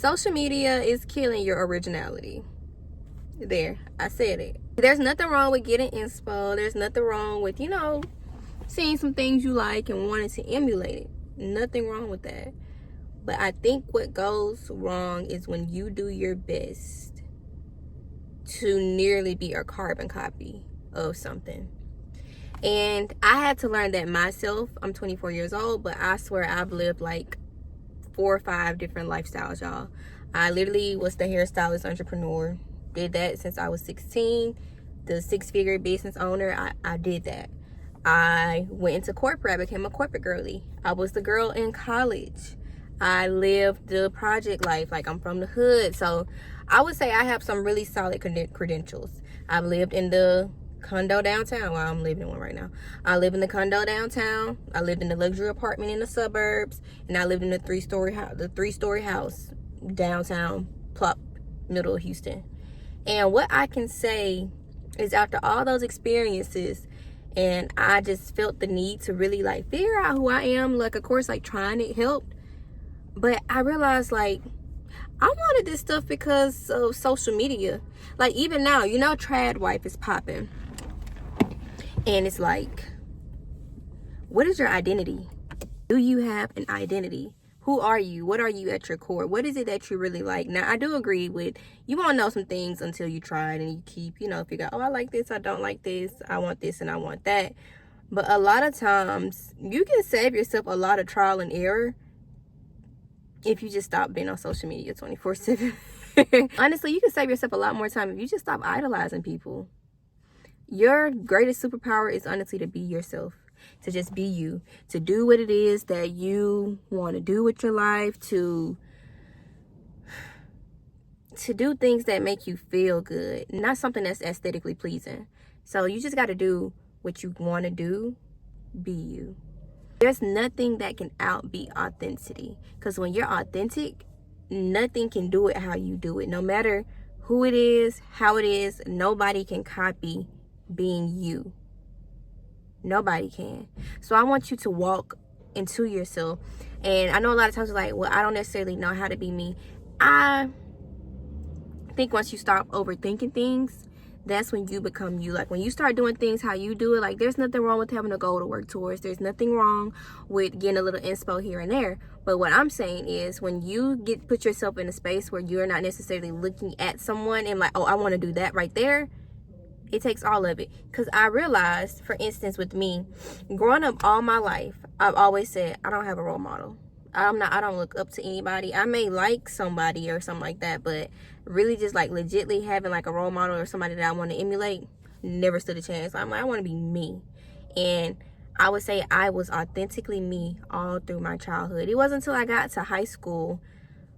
social media is killing your originality. There, I said it. There's nothing wrong with getting inspo. There's nothing wrong with, seeing some things you like and wanting to emulate it. Nothing wrong with that. But I think what goes wrong is when you do your best to nearly be a carbon copy of something. And I had to learn that myself. I'm 24 years old, but I swear I've lived like 4 or 5 different lifestyles, y'all. I literally was the hairstylist entrepreneur. Did that since I was 16. The 6-figure business owner, I did that. I went into corporate. I became a corporate girly. I was the girl in college. I lived the project life. Like, I'm from the hood. So I would say I have some really solid credentials. I've lived in the condo downtown. Well, I'm living in one right now. I live in the condo downtown. I lived in the luxury apartment in the suburbs. And I lived in the 3-story house downtown, Plop, middle of Houston. And what I can say is, after all those experiences, and I just felt the need to really like figure out who I am. Like, of course, like trying it helped. But I realized, like, I wanted this stuff because of social media. Like, even now, Trad Wife is popping. And it's like, what is your identity? Do you have an identity? Who are you? What are you at your core? What is it that you really like? Now, I do agree with, you won't know some things until you try it and you keep, figure out, oh, I like this, I don't like this, I want this and I want that. But a lot of times, you can save yourself a lot of trial and error if you just stop being on social media 24/7. Honestly, you can save yourself a lot more time if you just stop idolizing people. Your greatest superpower is honestly to be yourself. To just be you, to do what it is that you want to do with your life, to do things that make you feel good, not something that's aesthetically pleasing. So you just got to do what you want to do, be you. There's nothing that can outbe authenticity, because when you're authentic, nothing can do it how you do it. No matter who it is, how it is, nobody can copy being you. Nobody can. So I want you to walk into yourself. And I know a lot of times you're like, well, I don't necessarily know how to be me. I think once you start overthinking things, that's when you become you. Like, when you start doing things how you do it, like, there's nothing wrong with having a goal to work towards. There's nothing wrong with getting a little inspo here and there. But what I'm saying is, when you put yourself in a space where you're not necessarily looking at someone and like, oh, I want to do that right there, it takes all of it. Because I realized, for instance, with me, growing up all my life, I've always said, I don't have a role model. I don't look up to anybody. I may like somebody or something like that, but really just like legitly having like a role model or somebody that I want to emulate, never stood a chance. I'm like, I want to be me. And I would say I was authentically me all through my childhood. It wasn't until I got to high school,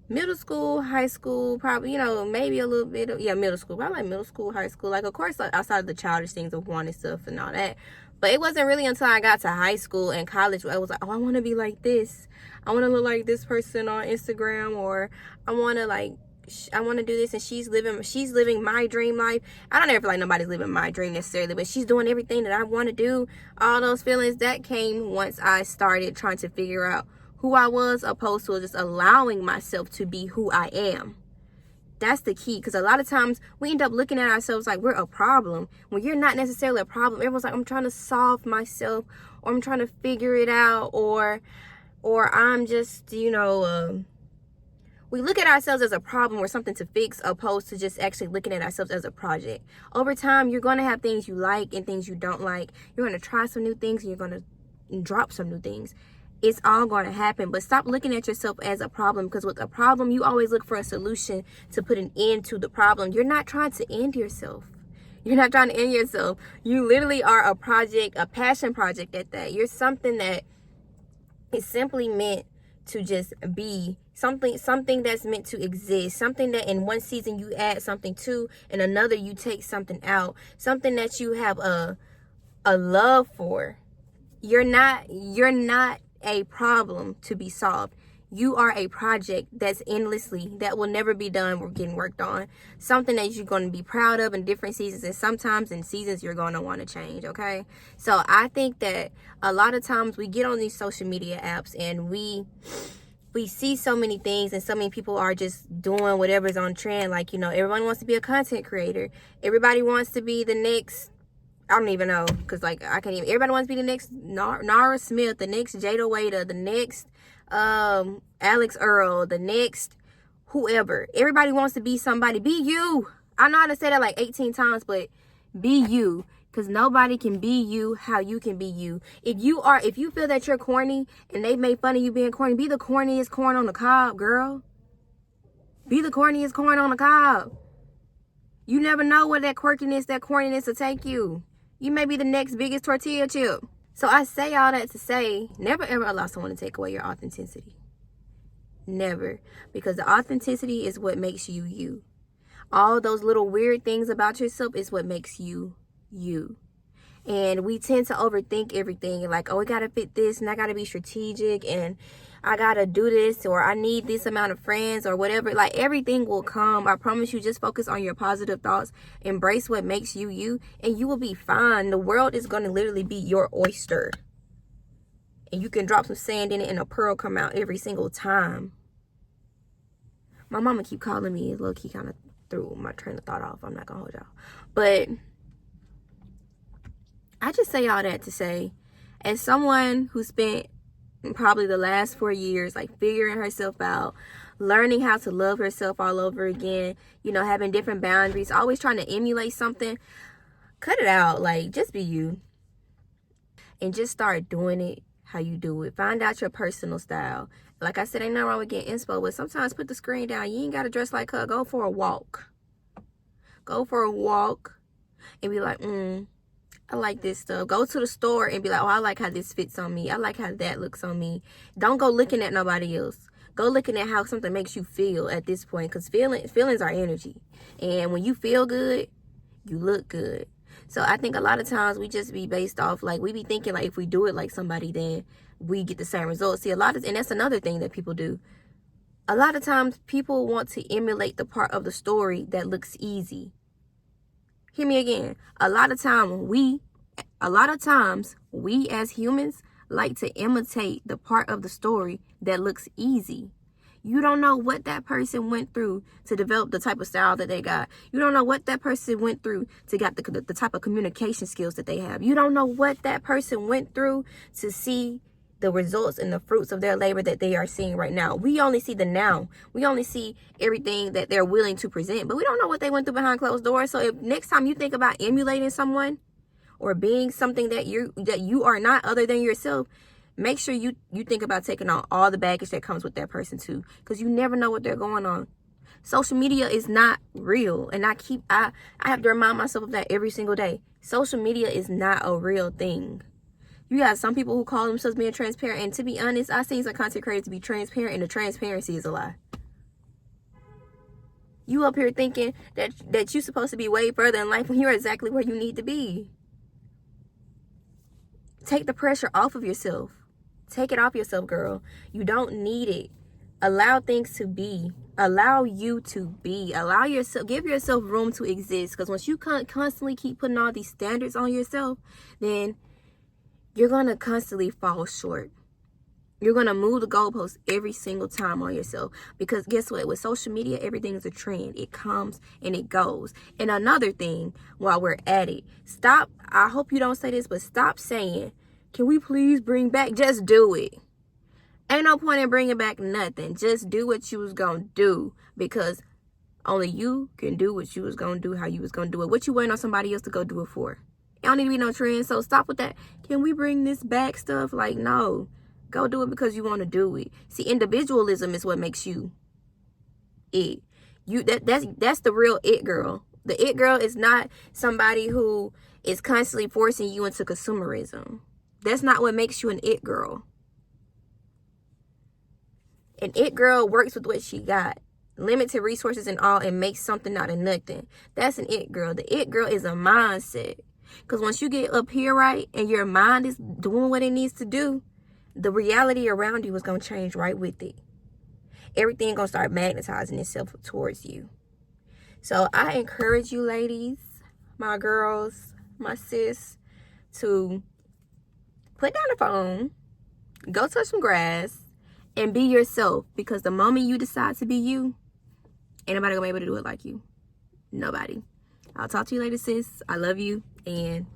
middle school, high school, probably, maybe a little bit of, middle school. Probably like middle school, high school. Like, of course, like, outside of the childish things of wanting stuff and all that. But it wasn't really until I got to high school and college where I was like, oh, I want to be like this. I want to look like this person on Instagram, or I want to do this, and she's living my dream life. I don't ever feel like nobody's living my dream necessarily, but she's doing everything that I want to do. All those feelings that came once I started trying to figure out who I was, opposed to just allowing myself to be who I am. That's the key, because a lot of times we end up looking at ourselves like we're a problem when you're not necessarily a problem. Everyone's like, I'm trying to solve myself, or I'm trying to figure it out, or I'm just, we look at ourselves as a problem or something to fix, opposed to just actually looking at ourselves as a project. Over time, you're going to have things you like and things you don't like. You're going to try some new things and you're going to drop some new things. It's all going to happen. But stop looking at yourself as a problem, because with a problem, you always look for a solution to put an end to the problem. You're not trying to end yourself. You're not trying to end yourself. You literally are a project, a passion project at that. You're something that is simply meant to just be something that's meant to exist, something that in one season you add something to, and another you take something out, something that you have a love for. You're not a problem to be solved. You are a project that's that will never be done. We're getting worked on. Something that you're going to be proud of in different seasons, and sometimes in seasons you're going to want to change, okay? So I think that a lot of times we get on these social media apps and we we see so many things, and so many people are just doing whatever's on trend. Like, you know, everyone wants to be a content creator. Everybody wants to be the next, I don't even know, because like I can't even, everybody wants to be the next Nara Smith, the next Jada Waiter, the next Alex Earl, the next whoever. Everybody wants to be somebody. Be you. I know how to say that like 18 times, but be you. Because nobody can be you how you can be you. If you feel that you're corny and they made fun of you being corny, be the corniest corn on the cob, girl. Be the corniest corn on the cob. You never know where that quirkiness, that corniness will take you. You may be the next biggest tortilla chip. So I say all that to say, never ever allow someone to take away your authenticity. Never. Because the authenticity is what makes you you. All those little weird things about yourself is what makes you you. And we tend to overthink everything, and like, oh, it gotta fit this, and I gotta be strategic, and I gotta do this, or I need this amount of friends, or whatever. Like, everything will come. I promise you. Just focus on your positive thoughts, embrace what makes you you, and you will be fine. The world is gonna literally be your oyster, and you can drop some sand in it and a pearl come out every single time. My mama keep calling me. Low-key kind of threw my train of thought off. I'm not gonna hold y'all, but I just say all that to say, as someone who spent probably the last 4 years like figuring herself out, learning how to love herself all over again, you know, having different boundaries, always trying to emulate something, cut it out. Like, just be you and just start doing it how you do it. Find out your personal style. Like I said, ain't nothing wrong with getting inspo, but sometimes put the screen down. You ain't gotta dress like her. Go for a walk and be like, I like this stuff. Go to the store and be like, oh, I like how this fits on me. I like how that looks on me. Don't go looking at nobody else. Go looking at how something makes you feel at this point, because feelings are energy. And when you feel good, you look good. So I think a lot of times we just be based off, like, we be thinking like if we do it like somebody, then we get the same results. See, and that's another thing that people do. A lot of times people want to emulate the part of the story that looks easy. Hear me again. A lot of times we as humans like to imitate the part of the story that looks easy. You don't know what that person went through to develop the type of style that they got. You don't know what that person went through to get the type of communication skills that they have. You don't know what that person went through to see the results and the fruits of their labor that they are seeing right now. We only see the now. We only see everything that they're willing to present, but we don't know what they went through behind closed doors. So if next time you think about emulating someone or being something that you are not other than yourself, make sure you think about taking on all the baggage that comes with that person too, because you never know what they're going on. Social media is not real, and I have to remind myself of that every single day. Social media is not a real thing. You got some people who call themselves being transparent, and to be honest, I've seen some content creators to be transparent, and the transparency is a lie. You up here thinking that you're supposed to be way further in life when you're exactly where you need to be. Take the pressure off of yourself. Take it off yourself, girl. You don't need it. Allow things to be. Allow you to be. Allow yourself, give yourself room to exist. Because once you constantly keep putting all these standards on yourself, then you're going to constantly fall short. You're going to move the goalposts every single time on yourself. Because guess what? With social media, everything is a trend. It comes and it goes. And another thing, while we're at it, stop. I hope you don't say this, but stop saying, can we please bring back? Just do it. Ain't no point in bringing back nothing. Just do what you was going to do. Because only you can do what you was going to do, how you was going to do it. What you waiting on somebody else to go do it for? It don't need to be no trend. So stop with that. Can we bring this back stuff? Like, no. Go do it because you want to do it. See, individualism is what makes you it. That's the real it girl. The it girl is not somebody who is constantly forcing you into consumerism. That's not what makes you an it girl. An it girl works with what she got. Limited resources and all, and makes something out of nothing. That's an it girl. The it girl is a mindset. Because once you get up here right and your mind is doing what it needs to do, the reality around you is going to change right with it. Everything going to start magnetizing itself towards you. So I encourage you ladies, my girls, my sis, to put down the phone, go touch some grass, and be yourself, because the moment you decide to be you, ain't nobody gonna be able to do it like you. Nobody. I'll talk to you later, sis. I love you, and